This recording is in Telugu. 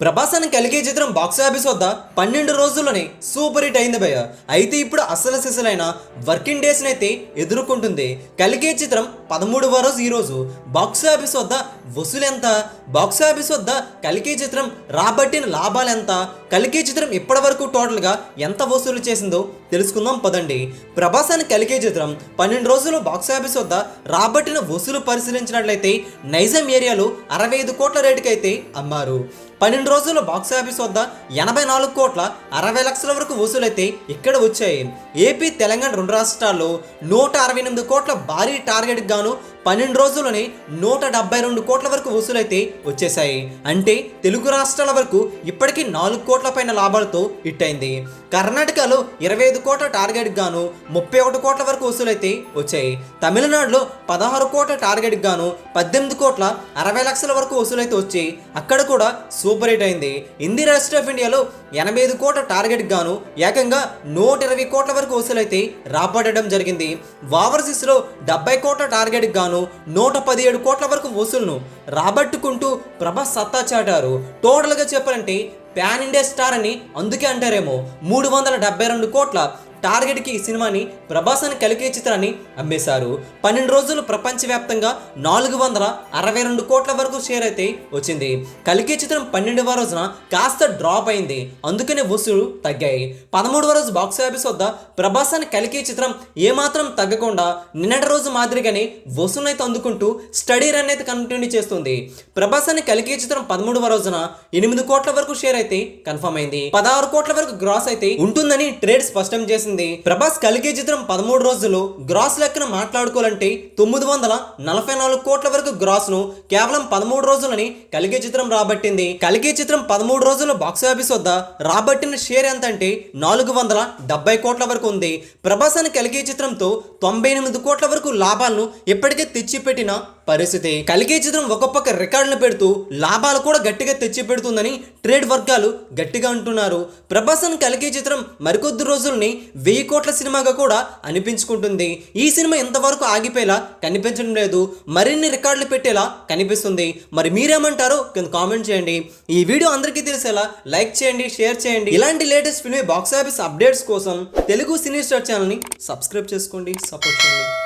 ప్రభాస్ అని కలిగే చిత్రం బాక్స్ ఆఫీస్ వద్ద 12 రోజుల్లోనే సూపర్ హిట్ అయింది భయ్య. అయితే ఇప్పుడు అసలు సిసలైన వర్కింగ్ డేస్ అయితే ఎదుర్కొంటుంది. కలిగే చిత్రం 13వ రోజు ఈ రోజు బాక్స్ ఆఫీస్ వద్ద వసూలు ఎంత, బాక్స్ ఆఫీస్ వద్ద కలిగే చిత్రం రాబట్టిన లాభాలు ఎంత, కలిగే చిత్రం ఇప్పటి వరకు టోటల్గా ఎంత వసూలు చేసిందో తెలుసుకుందాం పదండి. ప్రభాస్ అని కలిగే చిత్రం 12 రోజులు బాక్స్ ఆఫీస్ వద్ద రాబట్టిన వసూలు పరిశీలించినట్లయితే నైజాం ఏరియాలో 65 కోట్ల రేటుకి అయితే అమ్మారు. 12 రోజుల్లో బాక్స్ ఆఫీస్ వద్ద 84 కోట్ల 60 లక్షల వరకు వసూలైతే ఇక్కడ వచ్చాయి. ఏపీ తెలంగాణ రెండు రాష్ట్రాల్లో 168 కోట్ల భారీ టార్గెట్ గాను 12 రోజుల్లోనే 172 కోట్ల వరకు వసూలైతే వచ్చేసాయి. అంటే తెలుగు రాష్ట్రాల వరకు ఇప్పటికీ 4 కోట్ల పైన లాభాలతో హిట్ అయింది. కర్ణాటకలో 25 కోట్ల టార్గెట్ గాను 31 కోట్ల వరకు వసూలైతే వచ్చాయి. తమిళనాడులో 16 కోట్ల టార్గెట్ గాను 18 కోట్ల 60 లక్షల వరకు వసూలైతే వచ్చి అక్కడ కూడా సూపర్ హిట్ అయింది. హిందీ రెస్ట్ ఆఫ్ ఇండియాలో 85 కోట్ల టార్గెట్ గాను ఏకంగా 120 కోట్ల వరకు వసూలైతే రాబట్టడం జరిగింది. ఓవర్సీస్లో 70 కోట్ల టార్గెట్ గాను 117 కోట్ల వరకు వసూలును రాబట్టుకుంటూ ప్రభాస్ సత్తా చాటారు. టోటల్గా చెప్పాలంటే ప్యాన్ ఇండియా స్టార్ అని అందుకే అంటారేమో. 372 కోట్ల టార్గెట్కి ఈ సినిమాని ప్రభాస్ అని కలిగే చిత్రాన్ని అమ్మేశారు. 12 రోజులు ప్రపంచవ్యాప్తంగా 462 కోట్ల వరకు షేర్ అయితే వచ్చింది. కలిగే చిత్రం 12వ రోజున కాస్త డ్రాప్ అయింది, అందుకనే వసూలు తగ్గాయి. 13వ రోజు బాక్స్ ఆఫీస్ వద్ద ప్రభాస్ అని కలిగే చిత్రం ఏమాత్రం తగ్గకుండా నిన్నటి రోజు మాదిరిగానే వసూలు అయితే అందుకుంటూ స్టడీ రన్ అయితే కంటిన్యూ చేస్తుంది. ప్రభాస్ అని కలిగే చిత్రం 13వ రోజున 8 కోట్ల వరకు షేర్ అయితే కన్ఫర్మ్ అయింది. 16 కోట్ల వరకు గ్రాస్ అయితే ఉంటుందని ట్రేడ్ స్పష్టం చేసింది. ప్రభాస్ కలిగే చిత్రం 13 రోజుల్లో గ్రాస్ లెక్కన మాట్లాడుకోవాలంటే 944 కోట్ల వరకు గ్రాస్ ను కేవలం 13 రోజులని కలిగే చిత్రం రాబట్టింది. కలిగే చిత్రం 13 రోజుల్లో బాక్స్ ఆఫీస్ వద్ద రాబట్టిన షేర్ ఎంత అంటే 470 కోట్ల వరకు ఉంది. ప్రభాస్ అని కలిగే చిత్రంతో 98 కోట్ల వరకు లాభాలను ఇప్పటికే తెచ్చిపెట్టిన పరిస్థితి. కలిగే చిత్రం ఒక పక్క రికార్డులు పెడుతూ లాభాలు కూడా గట్టిగా తెచ్చి పెడుతుందని ట్రేడ్ వర్గాలు గట్టిగా అంటున్నారు. ప్రభాస్ అని కలిగే చిత్రం మరికొద్ది రోజుల్ని 1000 కోట్ల సినిమాగా కూడా అనిపించుకుంటుంది. ఈ సినిమా ఇంతవరకు ఆగిపోయేలా కనిపించడం లేదు, మరిన్ని రికార్డులు పెట్టేలా కనిపిస్తుంది. మరి మీరేమంటారో కింద కామెంట్ చేయండి. ఈ వీడియో అందరికీ తెలిసేలా లైక్ చేయండి, షేర్ చేయండి. ఇలాంటి latest film box office updates కోసం తెలుగు సినీ స్టార్ ఛానల్ని సబ్స్క్రైబ్ చేసుకోండి, సపోర్ట్ చేయండి.